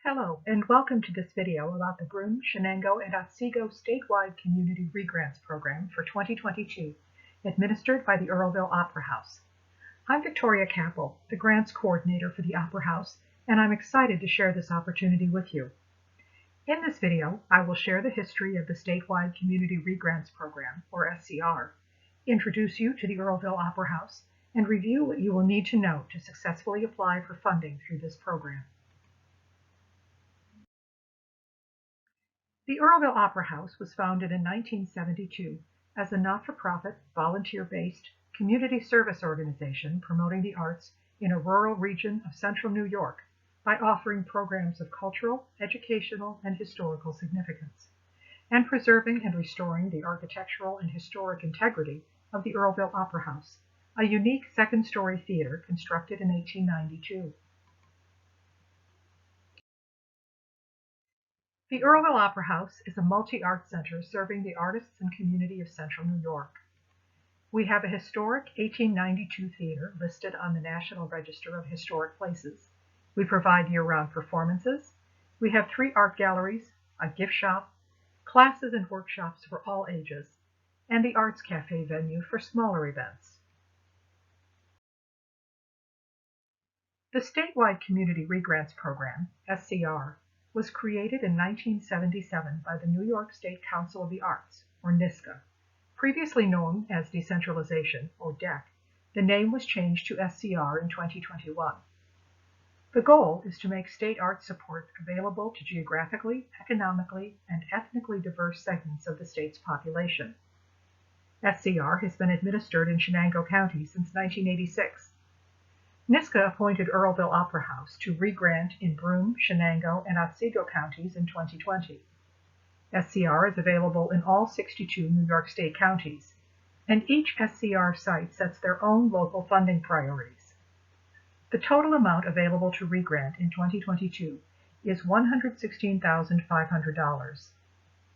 Hello, and welcome to this video about the Broome, Shenango, and Otsego Statewide Community Regrants Program for 2022, administered by the Earlville Opera House. I'm Victoria Capel, the Grants Coordinator for the Opera House, and I'm excited to share this opportunity with you. In this video, I will share the history of the Statewide Community Regrants Program, or SCR, introduce you to the Earlville Opera House, and review what you will need to know to successfully apply for funding through this program. The Earlville Opera House was founded in 1972 as a not-for-profit, volunteer-based community service organization promoting the arts in a rural region of central New York by offering programs of cultural, educational, and historical significance, and preserving and restoring the architectural and historic integrity of the Earlville Opera House, a unique second-story theater constructed in 1892. The Earlville Opera House is a multi-art center serving the artists and community of central New York. We have a historic 1892 theater listed on the National Register of Historic Places. We provide year-round performances. We have 3 art galleries, a gift shop, classes and workshops for all ages, and the Arts Cafe venue for smaller events. The Statewide Community Regrants Program, SCR, was created in 1977 by the New York State Council of the Arts, or NYSCA. Previously known as Decentralization, or DEC, the name was changed to SCR in 2021. The goal is to make state art support available to geographically, economically, and ethnically diverse segments of the state's population. SCR has been administered in Shenango County since 1986. NYSCA appointed Earlville Opera House to regrant in Broome, Shenango, and Otsego counties in 2020. SCR is available in all 62 New York State counties, and each SCR site sets their own local funding priorities. The total amount available to regrant in 2022 is $116,500.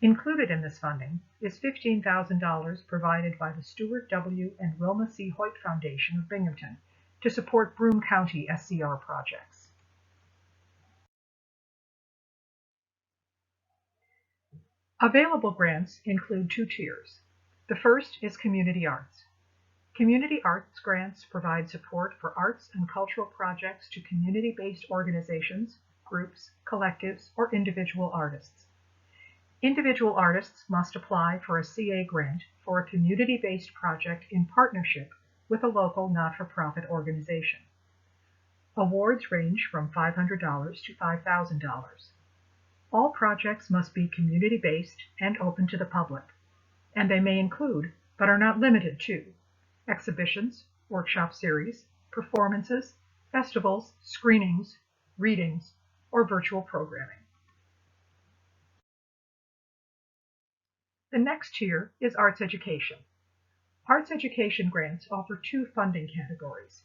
Included in this funding is $15,000 provided by the Stuart W. and Wilma C. Hoyt Foundation of Binghamton to support Broome County SCR projects. Available grants include 2 tiers. The first is Community Arts. Community Arts grants provide support for arts and cultural projects to community-based organizations, groups, collectives, or individual artists. Individual artists must apply for a CA grant for a community-based project in partnership with a local not-for-profit organization. Awards range from $500 to $5,000. All projects must be community-based and open to the public, and they may include, but are not limited to, exhibitions, workshop series, performances, festivals, screenings, readings, or virtual programming. The next tier is Arts Education. Arts education grants offer 2 funding categories: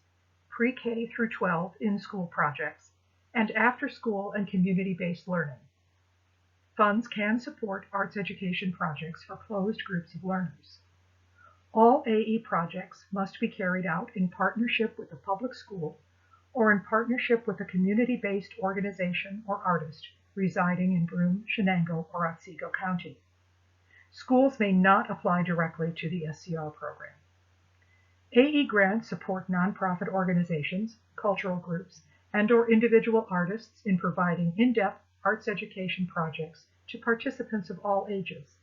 pre-K through 12 in-school projects and after-school and community-based learning. Funds can support arts education projects for closed groups of learners. All AE projects must be carried out in partnership with a public school or in partnership with a community-based organization or artist residing in Broome, Shenango, or Otsego County. Schools may not apply directly to the SCR program. AE grants support nonprofit organizations, cultural groups, and/or individual artists in providing in-depth arts education projects to participants of all ages.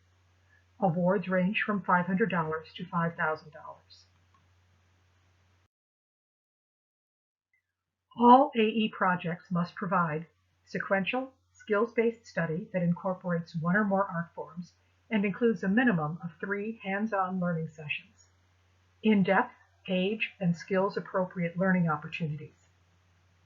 Awards range from $500 to $5,000. All AE projects must provide sequential, skills-based study that incorporates 1 or more art forms and includes a minimum of 3 hands-on learning sessions, in-depth, age, and skills-appropriate learning opportunities,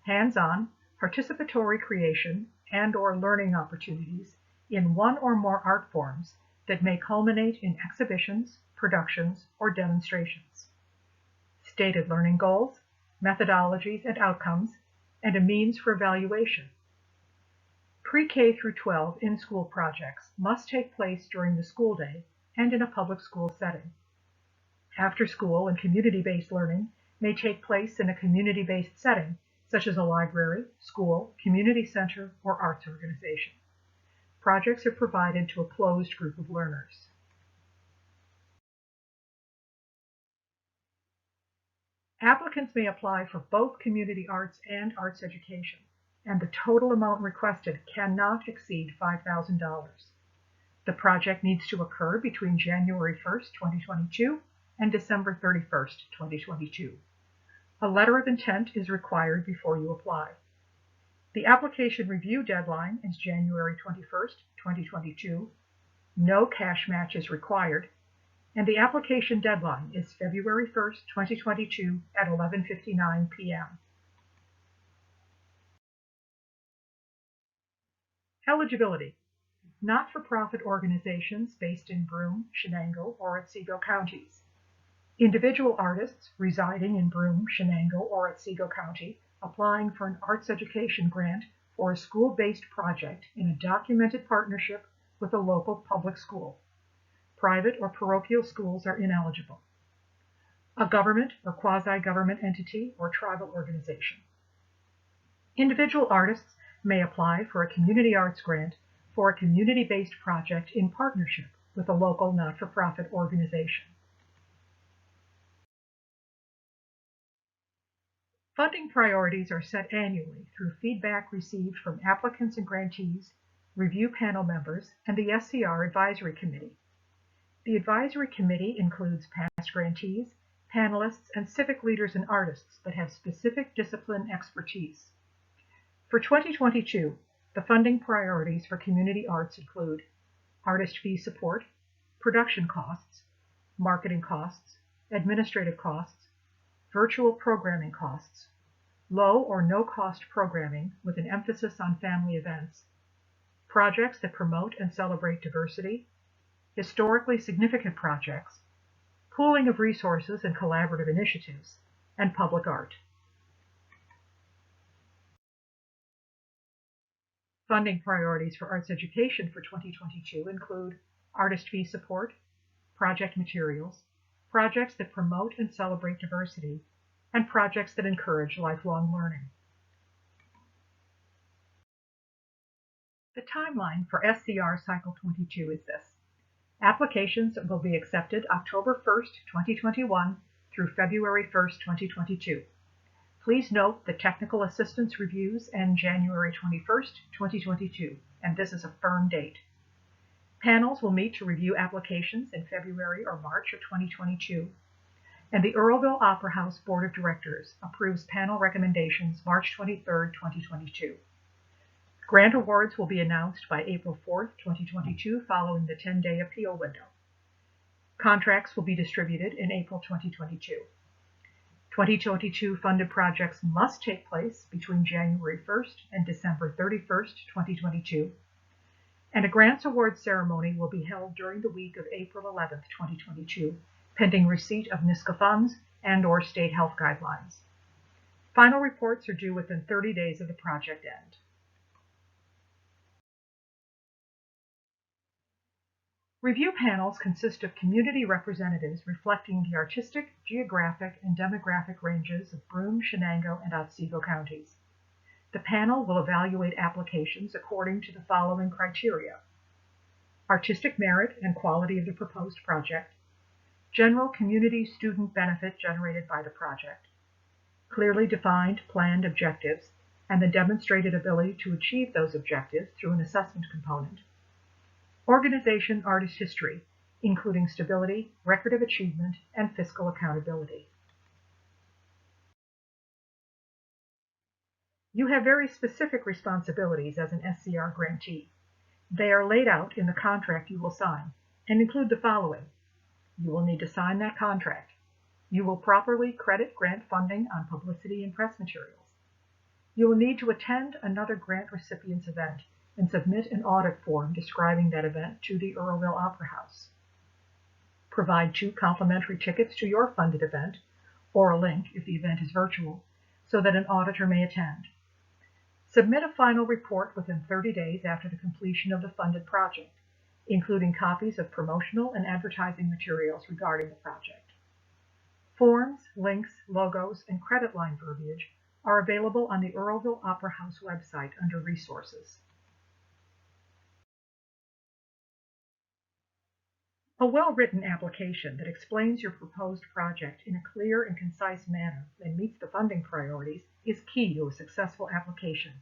hands-on, participatory creation and/or learning opportunities in 1 or more art forms that may culminate in exhibitions, productions, or demonstrations, stated learning goals, methodologies and outcomes, and a means for evaluation. Pre-K through 12 in-school projects must take place during the school day and in a public school setting. After-school and community-based learning may take place in a community-based setting, such as a library, school, community center, or arts organization. Projects are provided to a closed group of learners. Applicants may apply for both community arts and arts education, and the total amount requested cannot exceed $5,000. The project needs to occur between January 1st, 2022 and December 31st, 2022. A letter of intent is required before you apply. The application review deadline is January 21st, 2022. No cash match is required, and the application deadline is February 1st, 2022 at 11:59 p.m. Eligibility. Not-for-profit organizations based in Broome, Shenango, or Otsego counties. Individual artists residing in Broome, Shenango, or Otsego County applying for an arts education grant for a school-based project in a documented partnership with a local public school. Private or parochial schools are ineligible. A government or quasi-government entity or tribal organization. Individual artists may apply for a community arts grant for a community-based project in partnership with a local not-for-profit organization. Funding priorities are set annually through feedback received from applicants and grantees, review panel members, and the SCR Advisory Committee. The Advisory Committee includes past grantees, panelists, and civic leaders and artists that have specific discipline expertise. For 2022, the funding priorities for community arts include artist fee support, production costs, marketing costs, administrative costs, virtual programming costs, low or no-cost programming with an emphasis on family events, projects that promote and celebrate diversity, historically significant projects, pooling of resources and collaborative initiatives, and public art. Funding priorities for arts education for 2022 include artist fee support, project materials, projects that promote and celebrate diversity, and projects that encourage lifelong learning. The timeline for SCR Cycle 22 is this. Applications will be accepted October 1st, 2021 through February 1st, 2022. Please note the technical assistance reviews end January 21st, 2022, and this is a firm date. Panels will meet to review applications in February or March of 2022, and the Earlville Opera House Board of Directors approves panel recommendations March 23rd, 2022. Grant awards will be announced by April 4th, 2022, following the 10-day appeal window. Contracts will be distributed in April 2022. 2022 funded projects must take place between January 1st and December 31st, 2022, and a grants award ceremony will be held during the week of April 11th, 2022, pending receipt of NISCA funds and/or state health guidelines. Final reports are due within 30 days of the project end. Review panels consist of community representatives reflecting the artistic, geographic, and demographic ranges of Broome, Shenango, and Otsego counties. The panel will evaluate applications according to the following criteria: artistic merit and quality of the proposed project, general community student benefit generated by the project, clearly defined planned objectives, and the demonstrated ability to achieve those objectives through an assessment component, organization artist history, including stability, record of achievement, and fiscal accountability. You have very specific responsibilities as an SCR grantee. They are laid out in the contract you will sign and include the following. You will need to sign that contract. You will properly credit grant funding on publicity and press materials. You will need to attend another grant recipient's event and submit an audit form describing that event to the Earlville Opera House. Provide 2 complimentary tickets to your funded event, or a link if the event is virtual, so that an auditor may attend. Submit a final report within 30 days after the completion of the funded project, including copies of promotional and advertising materials regarding the project. Forms, links, logos, and credit line verbiage are available on the Earlville Opera House website under Resources. A well-written application that explains your proposed project in a clear and concise manner and meets the funding priorities is key to a successful application.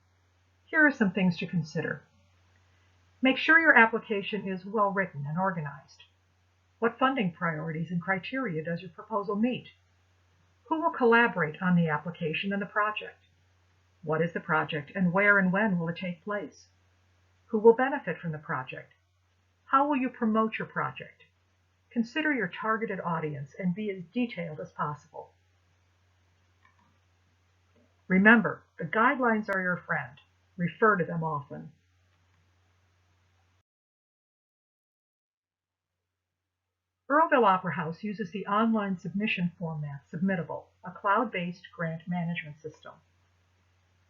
Here are some things to consider. Make sure your application is well-written and organized. What funding priorities and criteria does your proposal meet? Who will collaborate on the application and the project? What is the project, and where and when will it take place? Who will benefit from the project? How will you promote your project? Consider your targeted audience and be as detailed as possible. Remember, the guidelines are your friend. Refer to them often. Earlville Opera House uses the online submission format Submittable, a cloud-based grant management system.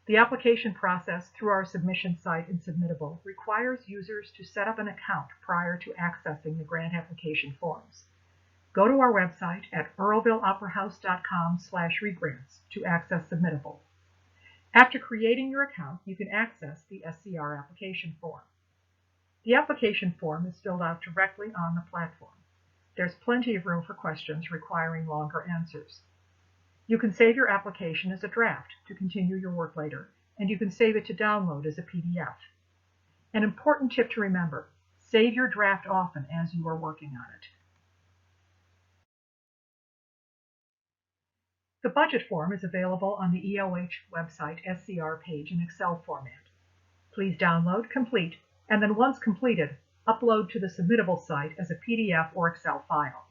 The application process through our submission site in Submittable requires users to set up an account prior to accessing the grant application forms. Go to our website at earlvilleoperahouse.com/regrants to access Submittable. After creating your account, you can access the SCR application form. The application form is filled out directly on the platform. There's plenty of room for questions requiring longer answers. You can save your application as a draft to continue your work later, and you can save it to download as a PDF. An important tip to remember: save your draft often as you are working on it. The budget form is available on the EOH website SCR page in Excel format. Please download, complete, and then once completed, upload to the Submittable site as a PDF or Excel file.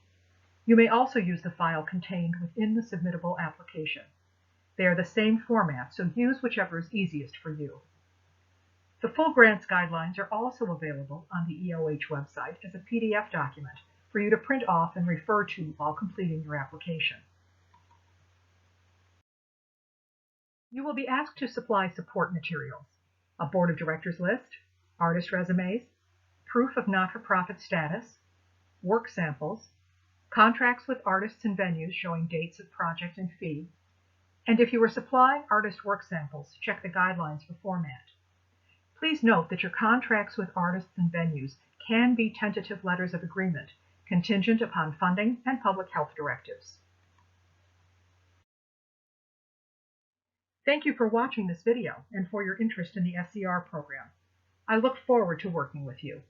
You may also use the file contained within the Submittable application. They are the same format, so use whichever is easiest for you. The full grants guidelines are also available on the EOH website as a PDF document for you to print off and refer to while completing your application. You will be asked to supply support materials: a board of directors list, artist resumes, proof of not-for-profit status, work samples, contracts with artists and venues showing dates of project and fee, and if you are supplying artist work samples, check the guidelines for format. Please note that your contracts with artists and venues can be tentative letters of agreement, contingent upon funding and public health directives. Thank you for watching this video and for your interest in the SCR program. I look forward to working with you.